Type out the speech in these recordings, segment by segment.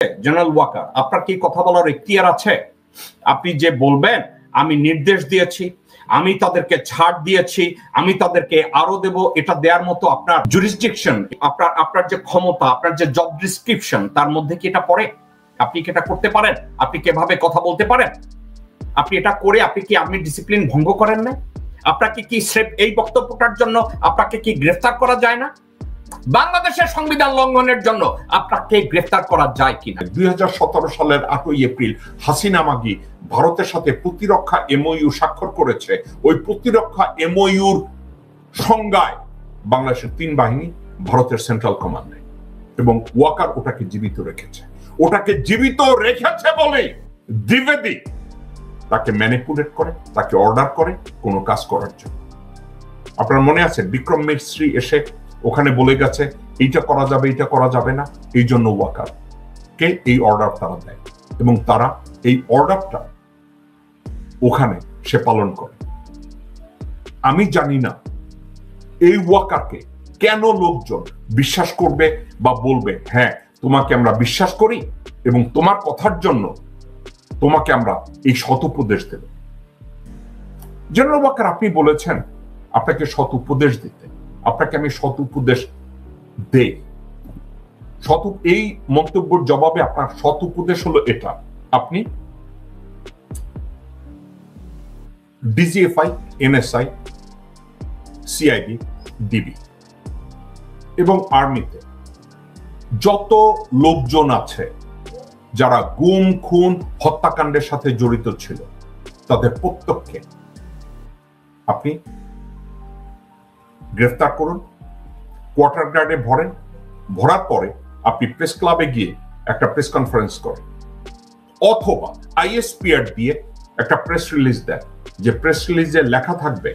General Waker, আপনার কি কথা বলার এখতিয়ার আছে? আপনি যে বলবেন আমি নির্দেশ দিয়েছি, আমি তাদেরকে ছাড় দিয়েছি, আমি তাদেরকে আরো দেব, এটা দেওয়ার মতো আপনার জুরিসডিকশন, আপনার যে ক্ষমতা, আপনার যে জব ডিসক্রিপশন, তার মধ্যে কি এটা পড়ে? আপনি কি এটা করতে পারেন? আপনি কিভাবে কথা বলতে পারেন? আপনি এটা করে আপনি কি আর্মি ডিসিপ্লিন ভঙ্গ করেন না? আপনাকে কি এই বক্তব্যটার জন্য আপনাকে কি গ্রেফতার করা যায় না? বাংলাদেশের সংবিধান লঙ্ঘনের জন্য আপনাকে গ্রেফতার করা যায় কিনা? 2017 সালের 8ই এপ্রিল হাসিনা মাগি ভারতের সাথে প্রতিরক্ষা এমওইউ স্বাক্ষর করেছে। ওই প্রতিরক্ষা এমওইউর সংজ্ঞায় বাংলাদেশের 3 বাহিনী ভারতের সেন্ট্রাল কমান্ডে, এবং ওয়াকার ওটাকে জীবিত রেখেছে। ওটাকে জীবিত রেখেছে বলে দ্বিবেদী তাকে ম্যানিপুলেট করে, তাকে অর্ডার করে কোনো কাজ করার জন্য। আপনার মনে আছে বিক্রম মিস্ত্রি এসে ওখানে বলে গেছে এইটা করা যাবে, এইটা করা যাবে না, এই জন্য ওয়াকার কে এই অর্ডার তারা দেয়, এবং তারা এই অর্ডারটা ওখানে সে পালন করে। আমি জানি না এই ওয়াকারকে কেন লোকজন বিশ্বাস করবে বা বলবে হ্যাঁ তোমাকে আমরা বিশ্বাস করি এবং তোমার কথার জন্য তোমাকে আমরা এই সৎ উপদেশ দেব। জেনারেল ওয়াকার, আপনি বলেছেন আপনাকে সৎ উপদেশ দিতে, আপনাকে আমি সৎ উপদেশ দেই। এই মন্তব্যের জবাবে আপনার সৎ উপদেশ হলো এটা, আপনি ডিজিএফআই, এনএসআই, সিআইডি, ডিবি এবং আর্মিতে যত লোকজন আছে যারা গুম, খুন, হত্যাকাণ্ডের সাথে জড়িত ছিল তাদের প্রত্যেককে আপনি গ্রেফতার করুন, কোয়ার্টার গার্ডে ভরেন, ভরার পরে আপনি প্রেস ক্লাবে গিয়ে একটা প্রেস কনফারেন্স করেন, অথবা আইএসপিআর দিয়ে একটা প্রেস রিলিজ দেন, যে প্রেস রিলিজে লেখা থাকবে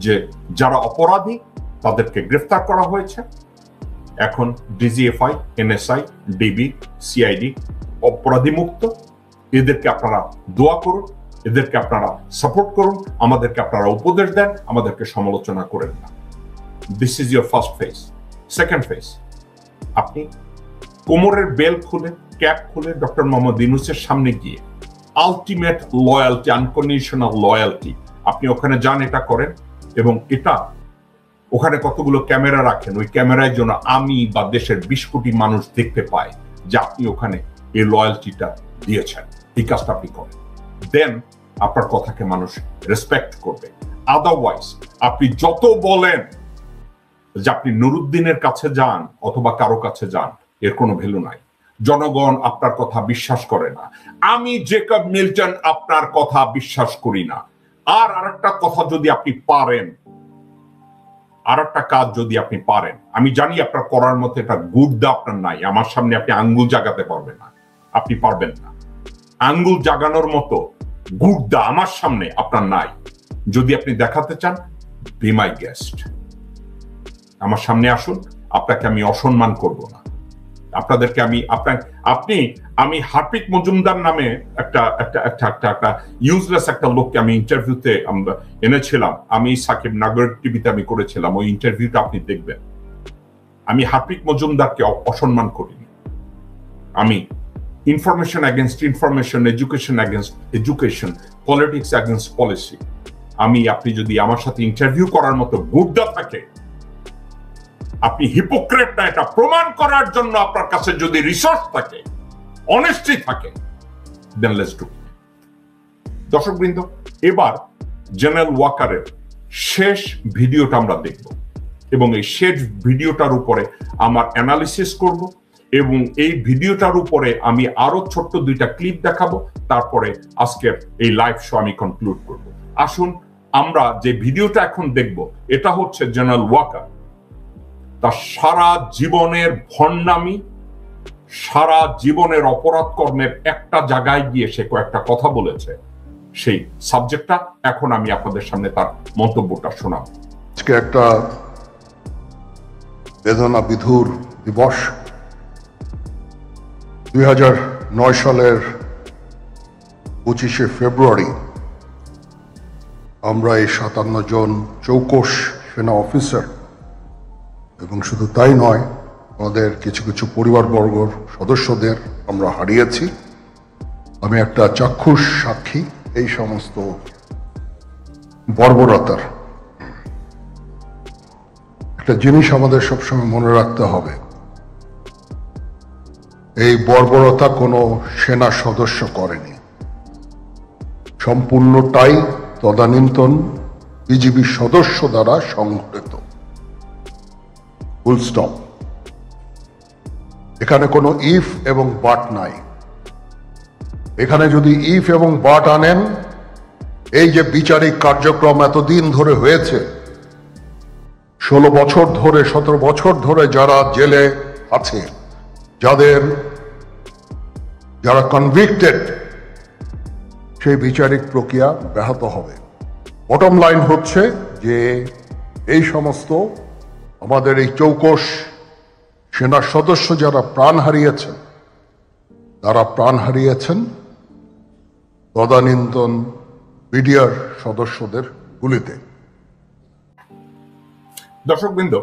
যে যারা অপরাধী তাদেরকে গ্রেফতার করা হয়েছে, এখন ডিজিএফআই, এনএসআই, ডিবি, সিআইডি অপরাধী মুক্ত, এদেরকে আপনারা দোয়া করুন, এদেরকে আপনারা সাপোর্ট করুন, আমাদেরকে আপনারা উপদেশ দেন, আমাদেরকে সমালোচনা করেন না। This is your first phase. Second phase, আপনি কোমরের বেল খুলে, ক্যাপ খুলে ডক্টর মোহাম্মদ ইউনূসের সামনে গিয়ে আলটিমেট লয়ালটি, আনকন্ডিশনাল লয়ালটি, আপনি ওখানে যান, এটা করেন, এবং এটা ওখানে কতগুলো ক্যামেরা রাখেন, ওই ক্যামেরায় যেন আমি বা দেশের 20 কোটি মানুষ দেখতে পায় যে আপনি ওখানে এই লয়ালটিটা দিয়েছেন। এই কাজটা আপনি করেন, দেন আপনার কথাকে মানুষ রেসপেক্ট করবে। আদারওয়াইজ আপনি যত বলেন যে আপনি নুরুদ্দিনের কাছে যান অথবা কারো কাছে যান, এর কোনো ভ্যালু নাই। জনগণ আপনার কথা বিশ্বাস করে না। আমি জেকব মিল্টন আপনার কথা বিশ্বাস করি না। আর আরেকটা কথা যদি আপনি পারেন, আর একটা কাজ যদি আপনি পারেন, আমি জানি আপনার করার মতো একটা গুর্দা আপনার নাই, আমার সামনে আপনি আঙ্গুল জাগাতে পারবেন না, আপনি পারবেন না। আঙ্গুল জাগানোর মতো গুর্দা আমার সামনে আপনার নাই। যদি আপনি দেখাতে চান, বি মাই গেস্ট, আমার সামনে আসুন, আপনাকে আমি অসম্মান করব না। আপনাদেরকে আমি হার্পিক মজুমদার নামে একটা ইউজলেস একটা লোককে আমি ইন্টারভিউতে এনেছিলাম, আমি সাকিব নাগরিক টিভিতে আমি করেছিলাম, ওই ইন্টারভিউটা আপনি দেখবেন। আমি হার্পিক মজুমদারকে অসম্মান করিনি। আমি information against information, education against education, politics against policy, আপনি যদি আমার সাথে ইন্টারভিউ করার মতো গুর্দা থাকে, আপনি হিপোক্রেট না এটা প্রমাণ করার জন্য আপনার কাছে যদি রিসোর্স থাকে, অনেস্টি থাকে, দেন লেটস ডু ইট। দর্শকবৃন্দ, এবার জেনারেল ওয়াকারের শেষ ভিডিওটা আমরা দেখব, এবং এই শেষ ভিডিওটার উপরে আমার অ্যানালিসিস করব, এবং এই ভিডিওটার উপরে আমি আরো ছোট্ট 2টা ক্লিপ দেখাবো, তারপরে আজকের এই লাইভ শো আমি কনক্লুড করব। আসুন আমরা যে ভিডিওটা এখন দেখব, এটা হচ্ছে জেনারেল ওয়াকার তার সারা জীবনের ভণ্ডামি, সারা জীবনের অপরাধ কর্মের একটা জায়গায় গিয়ে সে কয়েকটা কথা বলেছে, সেই সাবজেক্টটা এখন আমি আপনাদের সামনে তার মন্তব্যটা শোনাব। আজকে একটা বেদনা বিধুর দিবস। 2009 সালের 25শে ফেব্রুয়ারি আমরা এই 57 জন চৌকস সেনা অফিসার, এবং শুধু তাই নয়, আমাদের কিছু কিছু পরিবারবর্গর সদস্যদের আমরা হারিয়েছি। আমি একটা চাক্ষুষ সাক্ষী এই সমস্ত বর্বরতার। একটা জিনিস আমাদের সবসময় মনে রাখতে হবে, এই বর্বরতা কোনো সেনা সদস্য করেনি, সম্পূর্ণটাই তদানীন্তন বিজিবি সদস্য দ্বারা সংঘটিত। Full stop. এখানে কোনো ইফ এবং বাট নাই। এখানে যদি ইফ এবং বাট আনেন, এই যে বিচারিক কার্যক্রম এতদিন ধরে হয়েছে, 16 বছর ধরে 17 বছর ধরে যারা জেলে আছে, যারা কনভিক্টেড, সেই বিচারিক প্রক্রিয়া ব্যাহত হবে। বটম লাইন হচ্ছে যে এই সমস্ত আমাদের এই চৌকস সেনা সদস্য যারা প্রাণ হারিয়েছেন, তারা প্রাণ হারিয়েছেন তদানীন্তন বিডিআর সদস্যদের গুলিতে। দর্শকবৃন্দ,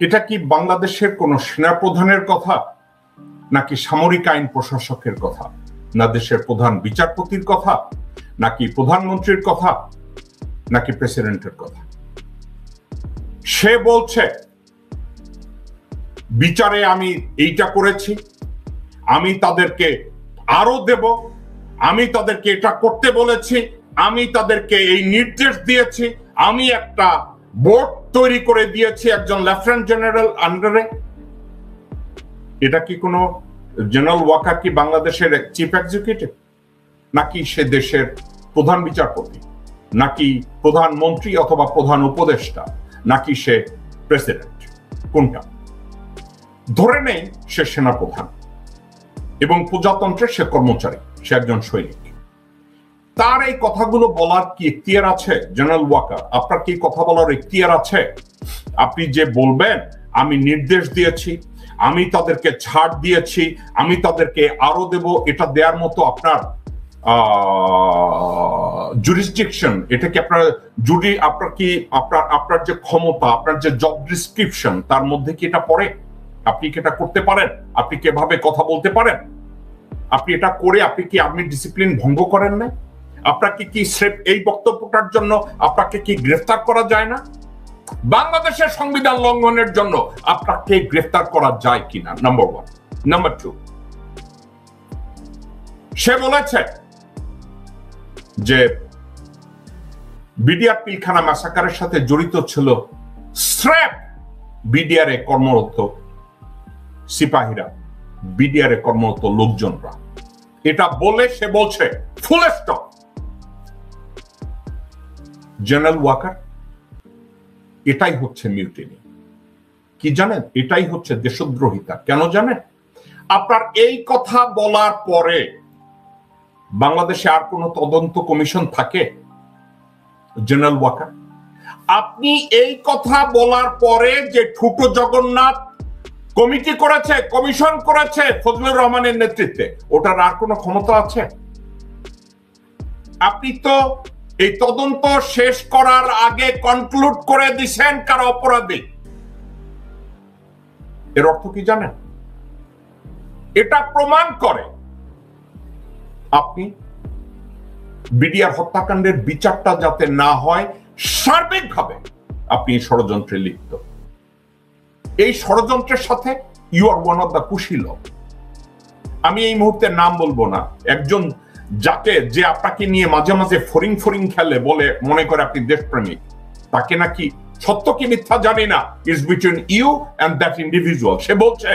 এটা কি বাংলাদেশের কোন সেনাপ্রধানের কথা, নাকি সামরিক আইন প্রশাসকের কথা, না দেশের প্রধান বিচারপতির কথা, নাকি প্রধানমন্ত্রীর কথা, নাকি প্রেসিডেন্টের কথা? সে বলছে বিচারে আমি এইটা করেছি, আমি তাদেরকে আরো দেব, আমি তাদেরকে এটা করতে বলেছি, আমি তাদেরকে এই নির্দেশ দিয়েছি, আমি একটা বোর্ড তৈরি করে দিয়েছি একজন লেফটেন্যান্ট জেনারেল আন্ডারে। এটা কি কোনো জেনারেল ওয়াকার কি বাংলাদেশের চিফ এক্সিকিউটিভ, নাকি সে দেশের প্রধান বিচারপতি, নাকি প্রধানমন্ত্রী অথবা প্রধান উপদেষ্টা, নাকি সে প্রেসিডেন্ট? কোনটা? ধরে নেই সে সেনাপ্রধান এবং প্রজাতন্ত্রের সে কর্মচারী, সে একজন সৈনিক। তার এই কথাগুলো বলার কি এখতিয়ার আছে? জেনারেল ওয়াকার, আপনার কি কথা বলার এখতিয়ার আছে? আপনি যে বলবেন আমি নির্দেশ দিয়েছি, আমি তাদেরকে ছাড় দিয়েছি, আমি তাদেরকে আরো দেব, এটা দেওয়ার মতো আপনার জুরিসডিকশন, এটা কি আপনার জুডি, আপনার কি আপনার যে ক্ষমতা, আপনার যে জব ডিসক্রিপশন, তার মধ্যে কি এটা পড়ে? আপনি কি এটা করতে পারেন? আপনি কিভাবে কথা বলতে পারেন? আপনি এটা করে আপনি কি আর্মি ডিসিপ্লিন ভঙ্গ করেন না? আপনাকে কি এই বক্তব্যটার জন্য আপনাকে কি গ্রেফতার করা যায় না? বাংলাদেশের সংবিধান লঙ্ঘনের জন্য আপনাকে গ্রেফতার করা যায় কিনা? নাম্বার 1। নাম্বার 2, সে বলেছে যে বিডিআর পিলখানা ম্যাসাকারের সাথে জড়িত ছিল স্রেফ বিডিআর এ কর্মরত সিপাহীরা, বিডিআর এ কর্মরত লোকজনরা। এটা বলে সে বলছে ফুল স্টপ। জেনারেল ওয়াকার, এটাই হচ্ছে মিউটিনি। কি জানেন? এটাই হচ্ছে দেশদ্রোহিতা। কেন জানেন? আপনার এই কথা বলার পরে বাংলাদেশে আর কোন তদন্ত কমিশন থাকে? জেনারেল ওয়াকার, আপনি এই কথা বলার পরে যে ঠুটো জগন্নাথ কমিটি করেছে, কমিশন করেছে ফজলুর রহমানের নেতৃত্বে, ওটার আর কোন ক্ষমতা আছে? আপনি তো এই তদন্ত শেষ করার আগে কনক্লুড করে দিছেন কারা অপরাধী। এর অর্থ কি জানেন? এটা প্রমাণ করে আপনি বিডিআর হত্যাকাণ্ডের বিচারটা যাতে না হয়, সার্বিকভাবে আপনি এই ষড়যন্ত্রে লিপ্ত। এই ষড়যন্ত্রের সাথে you are one of the কুশীলব। আমি এই মুহূর্তে নাম বলবো না, একজন যে আপনাকে নিয়ে মাঝে মাঝে ফরিং ফরিং খেলে, বলে মনে করে আপনি দেশপ্রেমিক, তাকে নাকি সত্য কি মিথ্যা জানি না, is between you and that individual. সে বলছে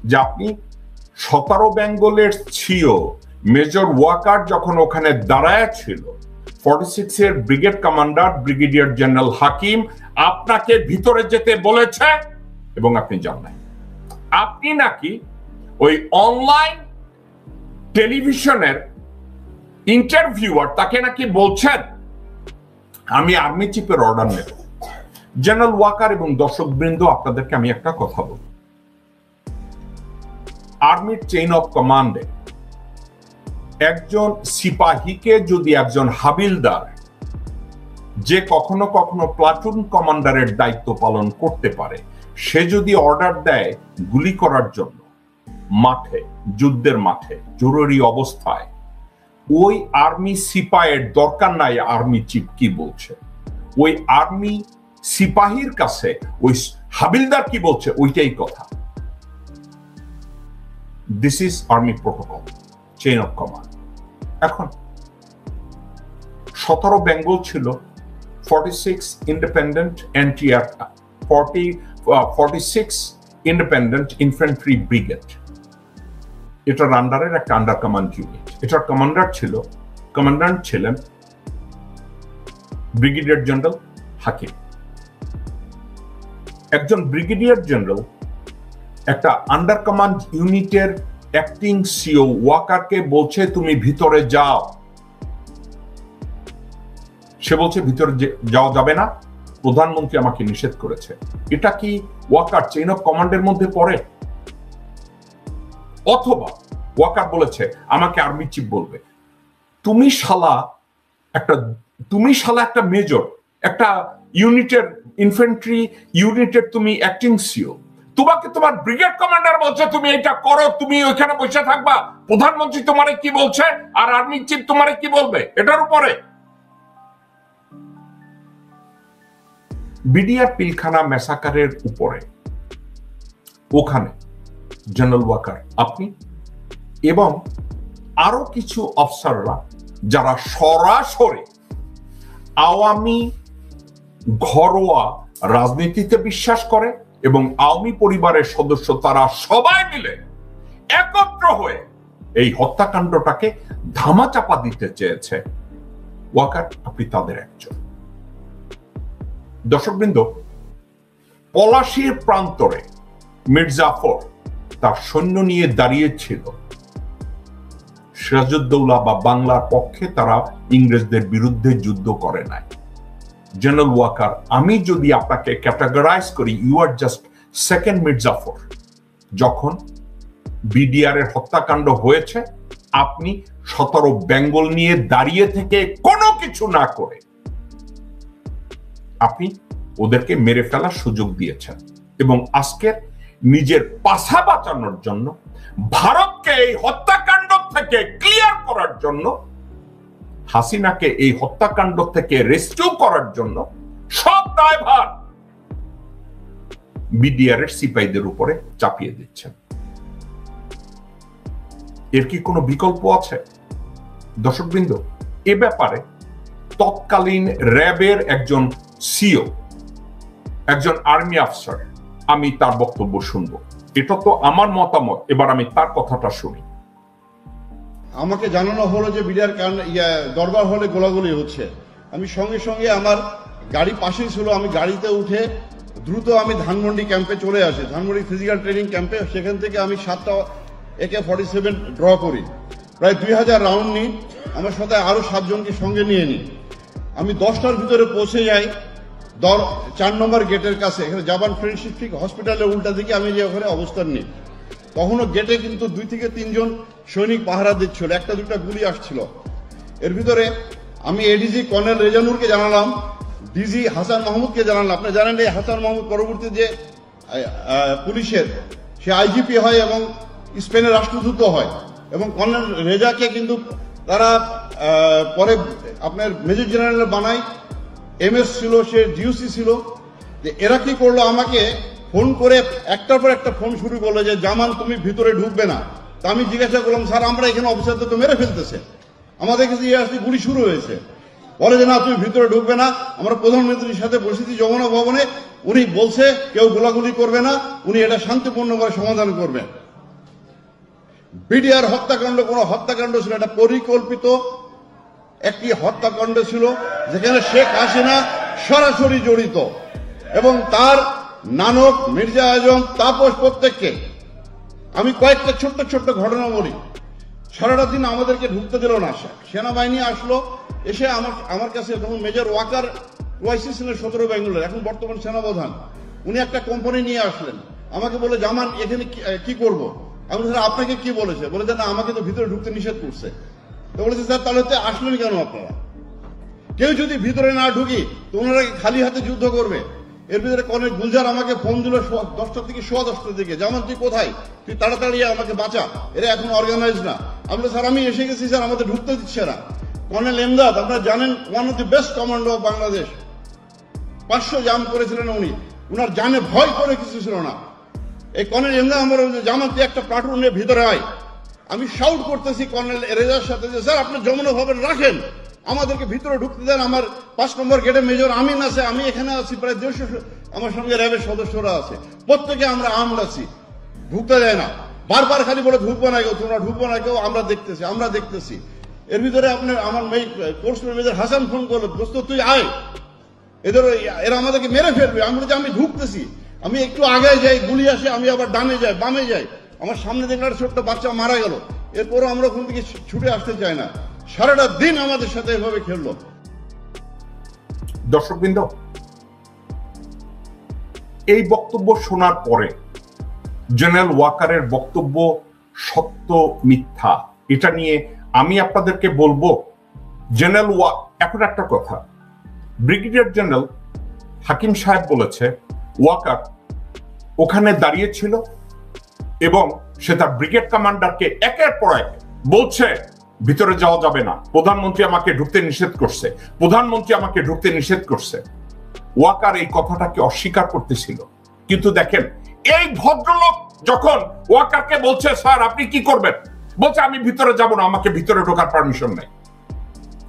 যে আপনি 17 বেঙ্গলের ছিও মেজর ওয়াকার যখন ওখানে দাঁড়ায় ছিল, 46 এর ব্রিগেড কমান্ডার ব্রিগেডিয়ার জেনারেল হাকিম আপনাকে ভিতরে যেতে বলেছে এবং আপনি যান নাই। আপনি নাকি ওই অনলাইন টেলিভিশনের ইন্টারভিউয়ার, তাকে নাকি বলছেন আমি আর্মি চিফের অর্ডার নেব। জেনারেল ওয়াকার এবং দর্শকবৃন্দ, আপনাদেরকে আমি একটা কথা বলব, আর্মির চেইন অফ কমান্ডে একজন সিপাহীকে যদি একজন হাবিলদার, যে কখনো কখনো প্লাটুন কমান্ডারের দায়িত্ব পালন করতে পারে, সে যদি অর্ডার দেয় গুলি করার জন্য মাঠে, যুদ্ধের মাঠে, জরুরি অবস্থায়, ওই আর্মি সিপাহের দরকার নাই আর্মি চিফ কি বলছে, ওই আর্মি সিপাহীর কাছে ওই হাবিলদার কি বলছে ওইটাই কথা। This is army protocol, chain of command. এখন 17 বেঙ্গল ছিল, 46 independent NTR, 46 independent infantry brigade, এটার আন্ডারের একটা আন্ডার কমান্ড ইউনিট। এটার কমান্ডান্ট ছিলেন ব্রিগেডিয়ার জেনারেল হাকিম। একজন ব্রিগেডিয়ার জেনারেল একটা আন্ডার কমান্ড ইউনিটের অ্যাক্টিং সিও ওয়াকারকে বলছে তুমি ভিতরে যাও। সে বলছে ভিতরে যাওয়া যাবে না, প্রধানমন্ত্রী আমাকে নিষেধ করেছে। এটা কি ওয়াকার চেইন অফ কমান্ডের মধ্যে পড়ে? অথবা ওয়াকার বলেছে আমাকে আর্মি চিফ বলবে। তুমি শালা একটা মেজর, একটা ইউনিটের, ইনফ্যান্ট্রি ইউনিটের তুমি অ্যাক্টিং সিও, তোমাকে তোমার ব্রিগেড কমান্ডার বলছে তুমি এটা করো, তুমি ওইখানে বসে থাকবা, প্রধানমন্ত্রী তোমারে কি বলছে আর আর্মি চিফ তোমারে কি বলবে এটার উপরে? বিডিআর পিলখানা ম্যাসাকারের উপরে ওখানে জেনারেল ওয়াকার, আপনি এবং আরো কিছু অফিসাররা যারা সরাসরি আওয়ামী ঘরোয়া রাজনীতিতে বিশ্বাস করে এবং আওয়ামী পরিবারের সদস্য, তারা সবাই মিলে একত্র হয়ে এই হত্যাকাণ্ডটাকে ধামাচাপা দিতে চেয়েছে। ওয়াকার আপনি তাদের একজন। দর্শকবৃন্দ, পলাশীর প্রান্তরে মির্জাফর তার সৈন্য নিয়ে দাঁড়িয়েছিল সিরাজউদ্দৌলা বা বাংলার পক্ষে, তারা ইংরেজদের বিরুদ্ধে যুদ্ধ করে নাই। জেনারেল ওয়াকার, আমি যদি আপনাকে ক্যাটাগরাইজ করি, you are just second Mirjafar. যখন বিডিআর এর হত্যাকাণ্ড হয়েছে, আপনি 17 বেঙ্গল নিয়ে দাঁড়িয়ে থেকে কোনো কিছু না করে আপনি ওদেরকে মেরে ফেলার সুযোগ দিয়েছেন এবং আজকের নিজের পাছা বাঁচানোর জন্য, ভারতকে এই হত্যাকাণ্ড থেকে ক্লিয়ার করার জন্য, হাসিনাকে এই হত্যাকাণ্ড থেকে রেস্কিউ করার জন্য সব দায়ভার বিডিআর এর সিপাহীদের উপরে চাপিয়ে দিচ্ছেন। এর কি কোনো বিকল্প আছে? দর্শকবৃন্দ, এ ব্যাপারে তৎকালীন র্যাবের একজন সিও, একজন আর্মি অফিসার, আমি তার বক্তব্য শুনবো। এটা তো আমার মতামত, এবার আমি তার কথাটা শুনি। আমাকে জানানো হলো যে বিডিআর দরবার হলে গোলাগুলি হচ্ছে। আমি সঙ্গে সঙ্গে, আমার গাড়ি পাশেই ছিল, আমি গাড়িতে উঠে দ্রুত আমি ধানমন্ডি ক্যাম্পে চলে আসি, ধানমন্ডি ফিজিক্যাল ট্রেনিং ক্যাম্পে। সেখান থেকে আমি 7টা AK-47 ড্র করি, প্রায় 2000 রাউন্ড নিই, আমার সাথে আরো 7 জনকে সঙ্গে নিয়ে নিই। আমি 10টার ভিতরে পৌঁছে যাই 4 নম্বর গেটের কাছে, এখানে জাপান ফ্রেন্ডশিপ হসপিটালের উল্টা দিকে আমি যে ওখানে অবস্থান নিই। তখনও গেটে কিন্তু 2 থেকে 3 জন সৈনিক পাহারা দিচ্ছিল, 1-2টা গুলি আসছিল। এর ভিতরে আমি এডিজি কর্নেল রেজানুরকে জানালাম, ডিজি হাসান মাহমুদকে জানালাম। আপনি জানেন এই হাসান মাহমুদ পরবর্তী যে পুলিশের, সে আইজিপি হয় এবং স্পেনের রাষ্ট্রদূত হয়, এবং কর্নেল রেজাকে কিন্তু তারা পরে আপনার মেজর জেনারেল বানায়, MS ছিল, সে জিওসি ছিল। যে এরা কি করলো, আমাকে ফোন করে একটার পর একটা ফোন শুরু করলো যে জামান তুমি ভিতরে ঢুকবে না। তা আমি জিজ্ঞাসা করলাম, স্যার আমরা এখানে অফিসারদের তো মেরে ফেলতেছে, আমাদের কাছে আসলে গুলি শুরু হয়েছে। বলে যে না তুমি ভিতরে ঢুকবে না, আমরা প্রধানমন্ত্রীর সাথে বসেছি যমুনা ভবনে, উনি বলছে কেউ গোলাগুলি করবে না, উনি এটা শান্তিপূর্ণভাবে সমাধান করবেন। বিডিআর হত্যাকাণ্ড কোনো হত্যাকাণ্ড ছিল, এটা পরিকল্পিত একটি হত্যাকাণ্ড ছিল, যেখানে শেখ হাসিনা সরাসরি জড়িত এবং তার নানক, মির্জা আজম, তাপস, প্রত্যেককে। আমি কয়েকটা ছোট্ট ছোট্ট ঘটনা বলি। সারাটা দিন আমাদেরকে ঢুকতে দিল না, সেনাবাহিনী আসলো, এসে আমার কাছে, তখন মেজর ওয়াকার ওয়াইসি ছিলেন 17 বেঙ্গলের, এখন বর্তমান সেনাপ্রধান, উনি একটা কোম্পানি নিয়ে আসলেন, আমাকে বলে জামান এখানে কি করব। আমি স্যার আপনাকে কি বলেছে? বলে যে না আমাকে তো ভিতরে ঢুকতে নিষেধ করছে। তো বলেছে স্যার তাহলে তো আসলেন কেন আপনারা? কেউ যদি ভিতরে না ঢুকি তো ওনারা খালি হাতে যুদ্ধ করবে? এর ভিতরে কর্নেল গুলজার আমাকে ফোন দিল 10টার থেকে 10:15টার দিকে, যেমন তুই কোথায়, তুই তাড়াতাড়ি আমাকে বাঁচা, এরা এখন অর্গানাইজ না। আমি স্যার আমি এসে গেছি স্যার, আমাদের ঢুকতে দিচ্ছে না। কর্নেল এমদাদ আপনারা জানেন, one of the best commando of Bangladesh, 500 জাম করেছিলেন উনি, উনার জানে ভয় করে কিছু ছিল না। এই কর্নেল এমদাদ আমার জামান তুই একটা প্লাটুন নিয়ে ভিতরে আয়। আমি শাউট করতেছি কর্নেল রেজার সাথে যে স্যার আপনি যমুনা ভবন রাখেন, আমাদেরকে ভিতরে ঢুকতে দেন। আমার 5 নম্বর গেটে মেজর আমিন আছে, আমি এখানে আছি, প্রায় 150 আমার সঙ্গে র্যাবের সদস্যরা আছে, প্রত্যেকে আমরা আর্মড আছি, ঢুকতে দেয় না। বারবার খালি বলে ঢুকবো না কেউ, তোমরা ঢুকবো না কেউ, আমরা দেখতেছি। এর ভিতরে আপনার আমার কোর্স মেজর হাসান ফোন করলো, দোস্ত তুই আয়, এরা আমাদেরকে মেরে ফেলবে। আমি বলছি আমি ঢুকতেছি, আমি একটু আগে যাই, গুলি আসে, আমি আবার ডানে যাই, বামে যাই, আমার সামনে দেখলাম ছোট্ট বাচ্চা মারা গেল। এরপরও আমরা ওখান থেকে ছুটে আসতে চাই না, সারাটা দিন আমাদের সাথে এভাবে খেললো। দর্শকবৃন্দ, এই বক্তব্য শোনার পরে জেনারেল ওয়াকারের বক্তব্য সত্য মিথ্যা এটা নিয়ে আমি আপনাদেরকে বলবো। জেনারেল এখন একটা কথা, ব্রিগেডিয়ার জেনারেল হাকিম সাহেব বলেছে ওয়াকার ওখানে দাঁড়িয়েছিল এবং সে তার ব্রিগেড কমান্ডারকে একের পর এক বলছে ভিতরে যাওয়া যাবে না, প্রধানমন্ত্রী আমাকে ঢুকতে নিষেধ করছে, প্রধানমন্ত্রী আমাকে ঢুকতে নিষেধ করছে। ওয়াকার এই কথাটাকে অস্বীকার করতেছিল, কিন্তু দেখেন এই ভদ্রলোক যখন ওয়াকারকে বলছে স্যার আপনি কি করবেন, বলছে আমি ভিতরে যাব না, আমাকে ভিতরে ঢোকার পারমিশন নেই।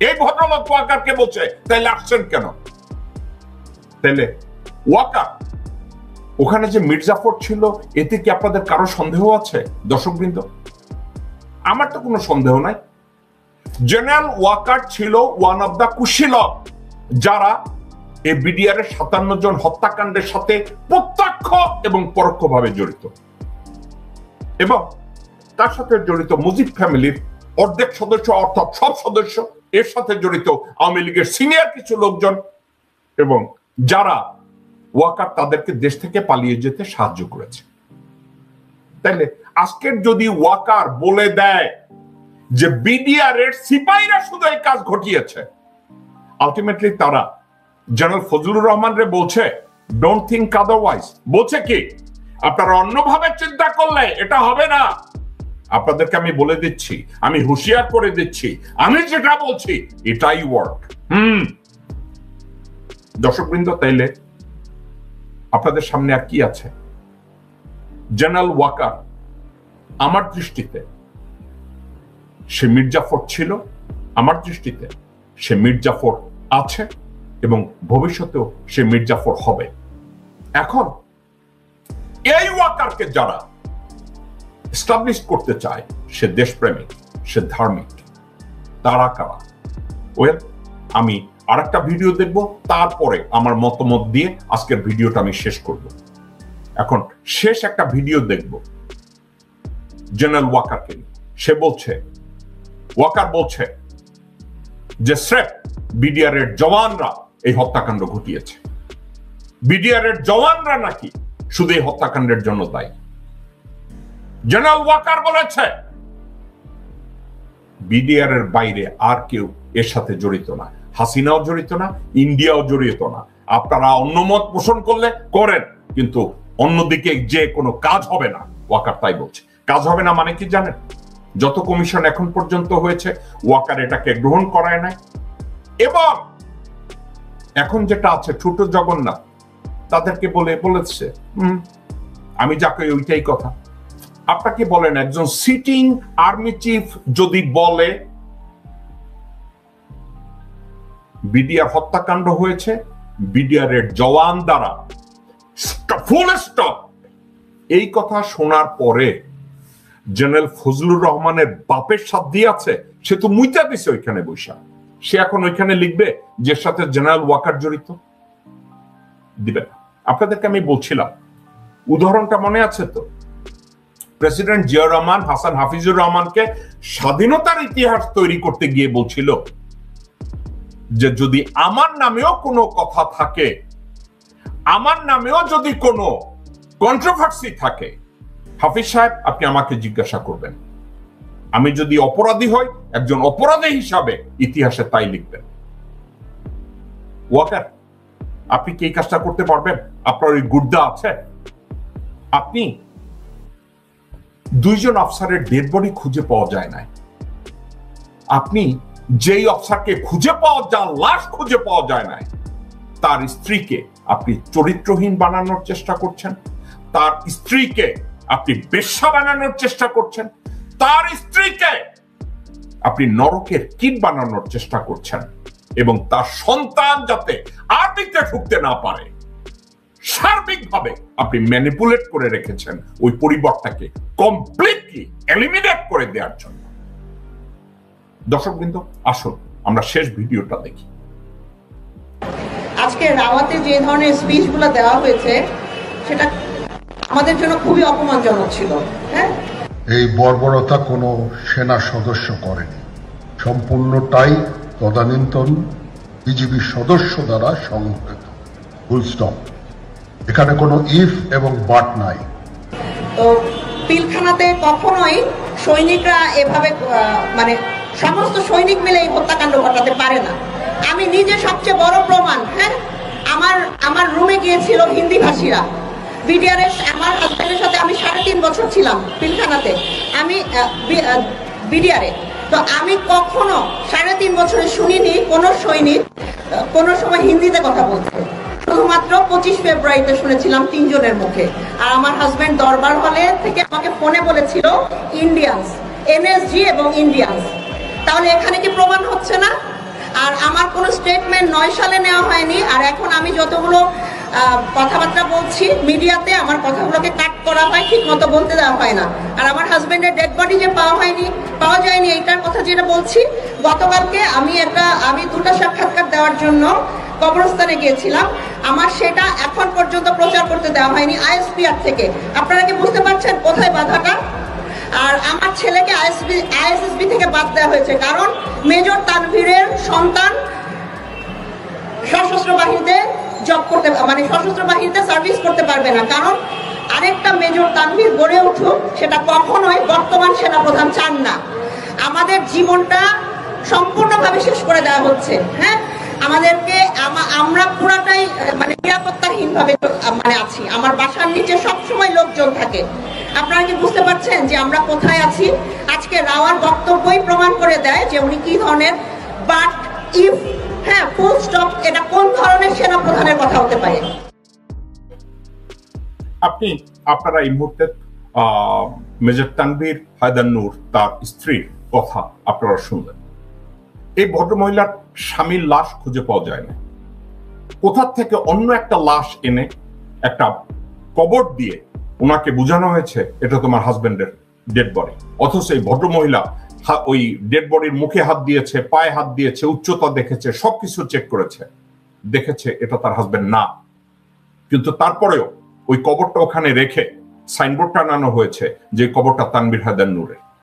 এই ভদ্রলোক ওয়াকারকে বলছে তাইলে আসছেন কেন? তাইলে ওয়াকার ওখানে যে মির্জাফর ছিল এতে কি আপনাদের কারো সন্দেহ আছে? দর্শকবৃন্দ, আমার তো কোনো সন্দেহ নাই। জেনারেল ওয়াকার ছিল ওয়ান অফ দা কুশীলব যারা এই বিডিআর এর 57 জন হত্যাকাণ্ডের সাথে প্রত্যক্ষ এবং পরোক্ষভাবে জড়িত, এবং তার সাথে জড়িত মুজিব ফ্যামিলির অর্ধেক সদস্য অর্থাৎ সব সদস্য, এর সাথে জড়িত আওয়ামী লীগের সিনিয়র কিছু লোকজন, এবং যারা ওয়াকার তাদেরকে দেশ থেকে পালিয়ে যেতে সাহায্য করেছে। তাইলে আজকের যদি ওয়াকার বলে দেয় যে বিডিআর এর সিপাহীরা শুধু এই কাজ ঘটিয়েছে, আলটিমেটলি তারা জেনারেল ফজলুর রহমান রে বলছে ডোন্ট থিঙ্ক আদারওয়াইজ, বলছে কি আপনারা অন্যভাবে চিন্তা করলে এটা হবে না। আপনাদেরকে আমি বলে দিচ্ছি, আমি হুঁশিয়ার করে দিচ্ছি, আমি যেটা বলছি এটাই ওয়ার্ক। দর্শকবৃন্দ, তাইলে আপনাদের সামনে আর কি আছে? জেনারেল ওয়াকার আমার দৃষ্টিতে সে মির্জাফর ছিল, আমার দৃষ্টিতে সে মির্জাফর আছে এবং ভবিষ্যতেও সে মির্জাফর হবে। এখন এই ওয়াকারকে যারা এস্টাবলিশ করতে চায় সে দেশপ্রেমিক, সে ধার্মিক, তারা কারা? ওয়েল, আমি আরেকটা ভিডিও দেখব, তারপরে আমার মতামত দিয়ে আজকের ভিডিওটা আমি শেষ করব। এখন শেষ একটা ভিডিও দেখব জেনারেল ওয়াকারকে নিয়ে। সে বলছে, ওয়াকার বলছে যে স্রেফ বিডিআর এর জওয়ানরা এই হত্যাকাণ্ড ঘটিয়েছে, বিডিআর এর জওয়ানরা নাকি শুধু এই হত্যাকাণ্ডের জন্য দায়ী। জেনারেল ওয়াকার বলেছে বিডিআর এর বাইরে আর কেউ এর সাথে জড়িত না, হাসিনাও জড়িত না, ইন্ডিয়াও জড়িত না। আপনারা অন্য মত পোষণ করলে করেন, কিন্তু অন্যদিকে যে কোনো কাজ হবে না। ওয়াকার তাই বলছে। কাজ হবে না মানে কি জানেন? যত কমিশন এখন পর্যন্ত হয়েছে ওয়াকার এটাকে গ্রহণ করায় নাই, এবং এখন যেটা আছে ছোট জগন্নাথ তাদেরকে বলেছে আমি যাকে ওইটাই কথা। আপনাকে বলেন একজন সিটিং আর্মি চিফ যদি বলে বিডিআর হত্যাকাণ্ড হয়েছে বিডিআর এর জওয়ান দ্বারা, ফুল স্টপ, এই কথা শোনার পরে জেনারেল ফজলুর রহমানের বাপের সাধ্য আছে, সে তো মুইতা দিছে ওইখানে বৈশা, সে এখন ওইখানে লিখবে যে সাথে জেনারেল ওয়াকার জড়িত? দিবে না। আপনাদেরকে আমি বলছিলাম উদাহরণটা মনে আছে তো, প্রেসিডেন্ট জিয়াউর রহমান হাসান হাফিজুর রহমানকে স্বাধীনতার ইতিহাস তৈরি করতে গিয়ে বলছিল যে যদি আমার নামেও কোনো কথা থাকে, আমার নামেও যদি কোনো কন্ট্রোভার্সি থাকে, হাফিজ সাহেব আপনি আমাকে জিজ্ঞাসা করবেন, আমি যদি অপরাধী হই একজন অপরাধী হিসাবে ইতিহাসে তাই লিখবেন। ওয়াকার আপনি কি এই কাজটা করতে পারবেন? আপনার ওই গুর্দা আছে? আপনি 2 জন অফিসারের ডেড বডি খুঁজে পাওয়া যায় না। আপনি যেই অফিসারকে খুঁজে পাওয়া যায়, লাশ খুঁজে পাওয়া যায় না, তার স্ত্রীকে আপনি চরিত্রহীন বানানোর চেষ্টা করছেন, তার স্ত্রীকে আপনি বেশ্যা বানানোর চেষ্টা করছেন, তার স্ত্রীকে আপনি নরকের কীট বানানোর চেষ্টা করছেন, এবং তার সন্তান যাতে আর দিকতে ঢুকতে না পারে সার্বিকভাবে আপনি ম্যানিপুলেট করে রেখেছেন ওই পরিবারটাকে কমপ্লিটলি এলিমিনেট করে দেওয়ার জন্য। দর্শকবৃন্দ, আসুন আমরা শেষ ভিডিওটা দেখি। আজকে রাওয়াতে যে ধরনের স্পিচগুলো দেওয়া হয়েছে সেটা আমাদের জন্য খুবই অপমানজনক ছিল। হ্যাঁ, এই বর্বরতা কোনো সেনা সদস্য করেনি, সম্পূর্ণটাই তদানীন্তন বিজিবি সদস্য দ্বারা সংঘটিত। Full stop. এখানে কোনো ইফ এবং বাট নাই। তো পিলখানাতে কখনোই সৈনিকরা এভাবে মানে সমস্ত সৈনিক মিলে এই হত্যাকাণ্ড ঘটাতে পারে না। আমি নিজে সবচেয়ে বড় প্রমাণ। হ্যাঁ, আমার রুমে গিয়েছিল হিন্দি ভাষীরা। বিডিআরের আমার হাজবেন্ডের সাথে আমি 3.5 বছর ছিলাম পিলখানাতে, আমি বিডিআরে। তো আমি কখনো 3.5 বছরে শুনিনি কোন সৈনিক কোনো সময় হিন্দিতে কথা বলতে। শুধুমাত্র 25 ফেব্রুয়ারিতে শুনেছিলাম 3 জনের মুখে। আর আমার হাজবেন্ড দরবার হলে থেকে আমাকে ফোনে বলেছিল ইন্ডিয়ান্স, এনএসজি এবং ইন্ডিয়ান্স। তাহলে এখানে কি প্রমাণ হচ্ছে না? আর আমার কোনো স্টেটমেন্ট 9 সালে নেওয়া হয়নি। আর এখন আমি যতগুলো কথাবার্তা বলছি মিডিয়াতে, আমার কথাগুলোকে কাট করা হয়, ঠিক মতো বলতে দেওয়া হয় না। আর আমার হাজবেন্ডের ডেড বডি যে পাওয়া যায়নি এইটার কথা যেটা বলছি, গতকালকে আমি 2টা সাক্ষাৎকার দেওয়ার জন্য কবরস্থানে গিয়েছিলাম। আমার সেটা এখন পর্যন্ত প্রচার করতে দেওয়া হয়নি আইএসপিআর থেকে। আপনারা কি বুঝতে পারছেন কোথায় বাধাটা? আর আমার ছেলেকে আইএসএসবি থেকে বাদ দেওয়া হয়েছে কারণ মেজর তানভীরের সন্তান সশস্ত্র বাহিনীতে জব করতে, মানে সশস্ত্র বাহিনীতে সার্ভিস করতে পারবে না। কারণ আরেকটা মেজর তানভীর গড়ে উঠুক, সেটা কখনোই বর্তমান সেনাপ্রধান চান না। আমাদের জীবনটা সম্পূর্ণভাবে শেষ করে দেওয়া হচ্ছে। হ্যাঁ, আমাদেরকে আমরা পুরাটাই মানে নিরাপত্তাহীন ভাবে মানে আছি। আমার বাসার নিচে সবসময় লোকজন থাকে। আপনারা কি বুঝতে পারছেন যে আমরা কোথায় আছি? আজকে রাওয়ার বক্তব্যই প্রমাণ করে দেয় যে উনি কি ধরনের বাট ইফ, হ্যাঁ, ফুল স্টপ, এটা কোন ধরনের সেনা প্রধানের কথা হতে পারে। আপনারা এই মুহূর্তে মেজর তানভীর হায়দার নূর তার স্ত্রীর কথা আপনারা শুনলেন। এই ভদ্রমহিলার স্বামীর লাশ খুঁজে পাওয়া যায় না। কোথা থেকে অন্য একটা লাশ এনে একটা কবর দিয়ে ওনাকে বোঝানো হয়েছে এটা তোমার হাজবেন্ডের ডেড বডি। অথচ এই ভদ্রমহিলা ওই ডেড বডির মুখে হাত দিয়েছে, পায়ে হাত দিয়েছে, উচ্চতা দেখেছে, সবকিছু চেক করেছে, দেখেছে এটা তার হাজবেন্ড না। কিন্তু তারপরেও ওই কবরটা ওখানে রেখে সাইনবোর্ড টানানো হয়েছে যে কবরটা তানভীর হায়দার নূরের।